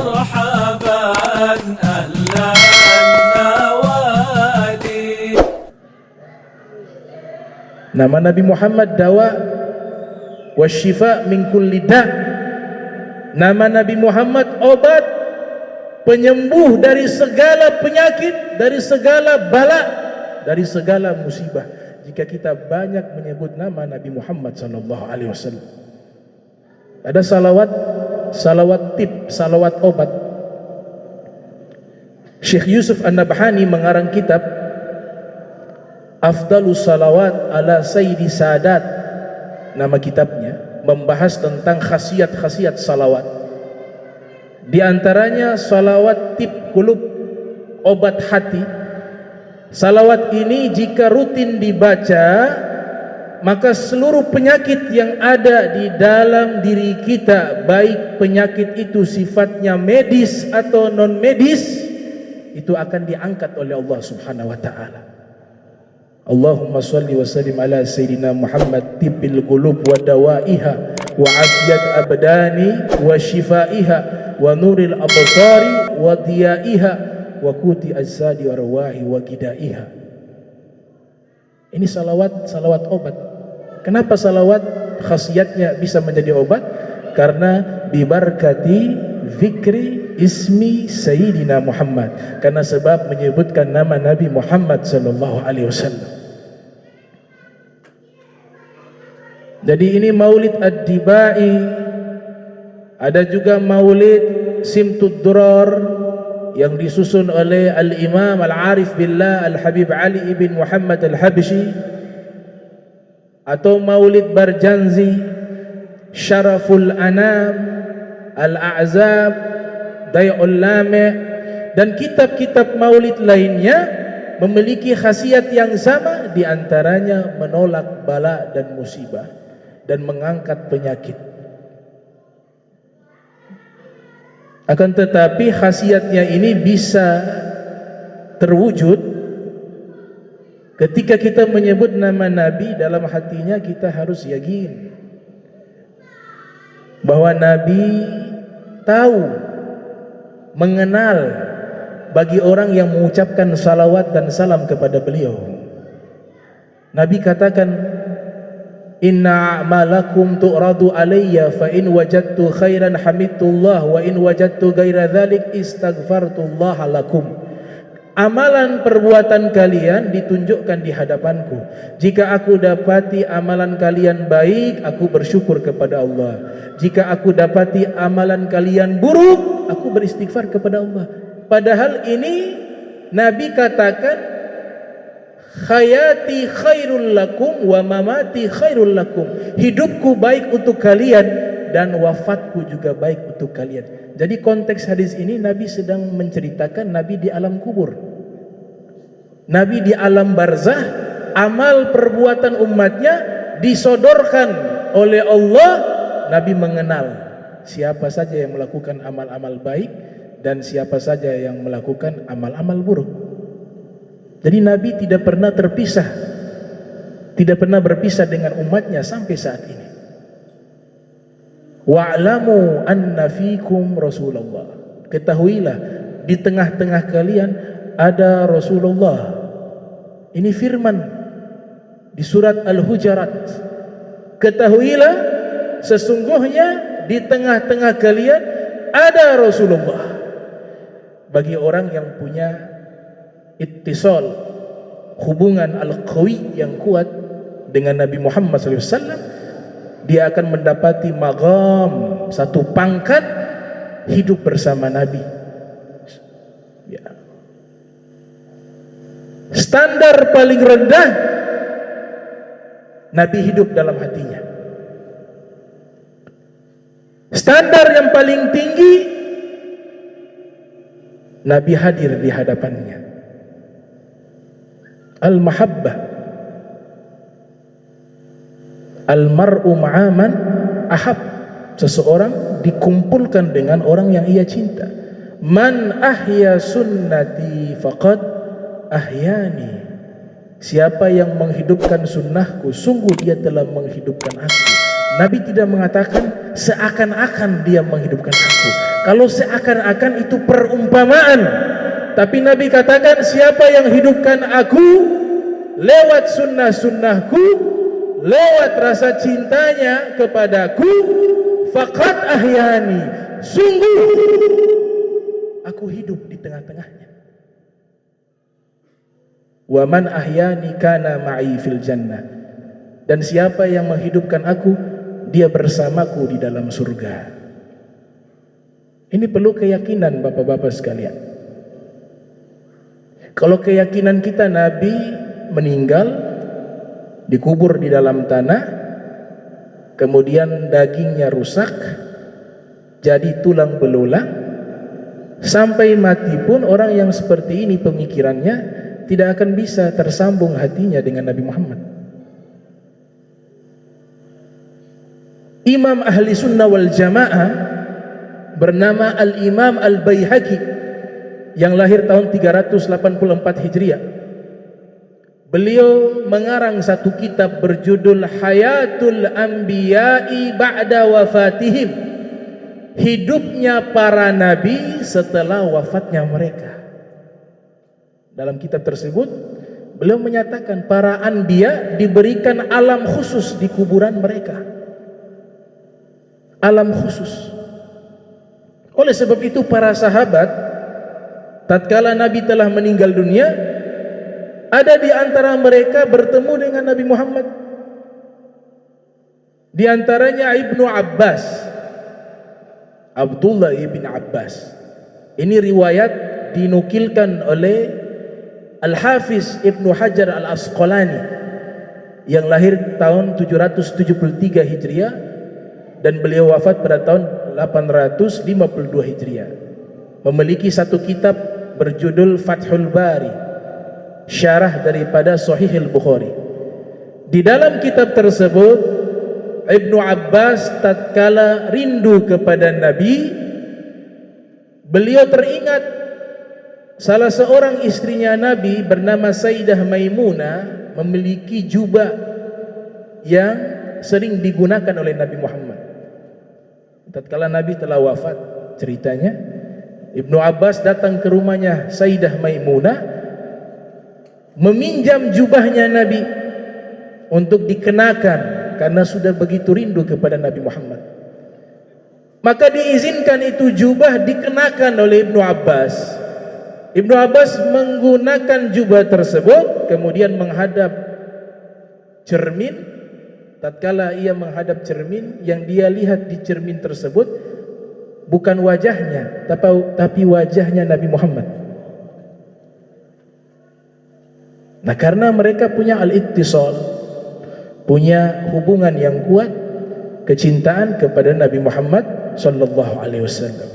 مرحبا أهلا النوادي. Nama Nabi Muhammad dawa wasyifa min kulli da'. Nama Nabi Muhammad obat, penyembuh dari segala penyakit, dari segala bala, dari segala musibah. Jika kita banyak menyebut nama Nabi Muhammad sallallahu alaihi wasallam. Ada salawat tip, salawat obat. Syekh Yusuf An-Nabhani mengarang kitab Afdalus Salawat ala Sayyidi Sadat. Nama kitabnya membahas tentang khasiat-khasiat salawat. Di antaranya salawat tip kulub, obat hati. Salawat ini jika rutin dibaca, maka seluruh penyakit yang ada di dalam diri kita, baik penyakit itu sifatnya medis atau non medis, itu akan diangkat oleh Allah Subhanahu wa taala. Allahumma salli wa sallim ala sayyidina Muhammad tibbil qulub wa dawaiha wa afiyat abdani wa shifaiha wa nuril absari wa diyaiha wa kuti ajsadi wa rawahi wa gidaiha. Ini salawat obat. Kenapa salawat khasiatnya bisa menjadi obat? Karena bibarkati zikri ismi sayyidina Muhammad, karena sebab menyebutkan nama Nabi Muhammad sallallahu alaihi wasallam. Jadi ini maulid ad-dibai. Ada juga maulid simtud durar yang disusun oleh al-imam al-arif billah al-habib Ali ibn Muhammad al-Habshi, atau maulid Barjanzi, syaraful anam, al-a'zab, day'ul lame', dan kitab-kitab maulid lainnya memiliki khasiat yang sama, diantaranya menolak bala dan musibah dan mengangkat penyakit. Akan tetapi khasiatnya ini bisa terwujud ketika kita menyebut nama Nabi, dalam hatinya kita harus yakin bahwa Nabi tahu, mengenal bagi orang yang mengucapkan salawat dan salam kepada beliau. Nabi katakan, inna a'malakum tu'radu alayya fa in wajadtu khairan hamidullah wa in wajadtu ghaira dzalik istaghfartullah lakum. Amalan perbuatan kalian ditunjukkan di hadapanku. Jika aku dapati amalan kalian baik, aku bersyukur kepada Allah. Jika aku dapati amalan kalian buruk, aku beristighfar kepada Allah. Padahal ini Nabi katakan, hayati khairul lakum wa mamati khairul lakum. Hidupku baik untuk kalian dan wafatku juga baik untuk kalian. Jadi konteks hadis ini Nabi sedang menceritakan Nabi di alam kubur, Nabi di alam barzah. Amal perbuatan umatnya disodorkan oleh Allah. Nabi mengenal siapa saja yang melakukan amal-amal baik dan siapa saja yang melakukan amal-amal buruk. Jadi Nabi tidak pernah terpisah, tidak pernah berpisah dengan umatnya sampai saat ini. Wa'lamu anna fikum Rasulullah. Ketahuilah di tengah-tengah kalian ada Rasulullah. Ini firman di surat Al-Hujurat. Ketahuilah sesungguhnya di tengah-tengah kalian ada Rasulullah. Bagi orang yang punya ittisal, hubungan al-qawi yang kuat dengan Nabi Muhammad SAW, dia akan mendapati maqam, satu pangkat hidup bersama Nabi. Ya. Standar paling rendah, Nabi hidup dalam hatinya. Standar yang paling tinggi, Nabi hadir di hadapannya. Al-mahabbah, al-mar'u ma'aman ahab. Seseorang dikumpulkan dengan orang yang ia cinta. Man ahya sunnati faqad ahyani. Siapa yang menghidupkan sunnahku, sungguh dia telah menghidupkan aku. Nabi tidak mengatakan seakan-akan dia menghidupkan aku. Kalau seakan-akan itu perumpamaan, tapi Nabi katakan siapa yang hidupkan aku lewat sunnah-sunnahku, lewat rasa cintanya kepadaku, faqad ahyani, sungguh aku hidup di tengah-tengahnya. Wa man ahyani kana ma'i fil jannah, dan siapa yang menghidupkan aku, dia bersamaku di dalam surga. Ini perlu keyakinan bapak-bapak sekalian. Kalau keyakinan kita Nabi meninggal, dikubur di dalam tanah, kemudian dagingnya rusak jadi tulang belulang, sampai mati pun orang yang seperti ini pemikirannya tidak akan bisa tersambung hatinya dengan Nabi Muhammad. Imam ahli sunnah wal jamaah bernama Al-Imam Al-Baihaqi yang lahir tahun 384 Hijriah. Beliau mengarang satu kitab berjudul Hayatul Anbiya'i Ba'da Wafatihim, hidupnya para nabi setelah wafatnya mereka. Dalam kitab tersebut beliau menyatakan para anbiya diberikan alam khusus di kuburan mereka, alam khusus. Oleh sebab itu para sahabat tatkala Nabi telah meninggal dunia, ada di antara mereka bertemu dengan Nabi Muhammad. Di antaranya Ibnu Abbas, Abdullah ibn Abbas. Ini riwayat dinukilkan oleh Al-Hafiz Ibnu Hajar Al-Asqalani yang lahir tahun 773 Hijriah dan beliau wafat pada tahun 852 Hijriah. Memiliki satu kitab berjudul Fathul Bari, syarah daripada Sahih Al-Bukhari. Di dalam kitab tersebut Ibnu Abbas tatkala rindu kepada Nabi, beliau teringat salah seorang istrinya Nabi bernama Sayyidah Maimunah memiliki jubah yang sering digunakan oleh Nabi Muhammad. Tatkala Nabi telah wafat, ceritanya Ibnu Abbas datang ke rumahnya Sayyidah Maimunah, meminjam jubahnya Nabi untuk dikenakan karena sudah begitu rindu kepada Nabi Muhammad. Maka diizinkan itu jubah dikenakan oleh Ibnu Abbas. Ibnu Abbas menggunakan jubah tersebut, kemudian menghadap cermin. Tatkala ia menghadap cermin, yang dia lihat di cermin tersebut bukan wajahnya, tapi wajahnya Nabi Muhammad. Nah, karena mereka punya al-ittisal, punya hubungan yang kuat, kecintaan kepada Nabi Muhammad sallallahu alaihi wasallam.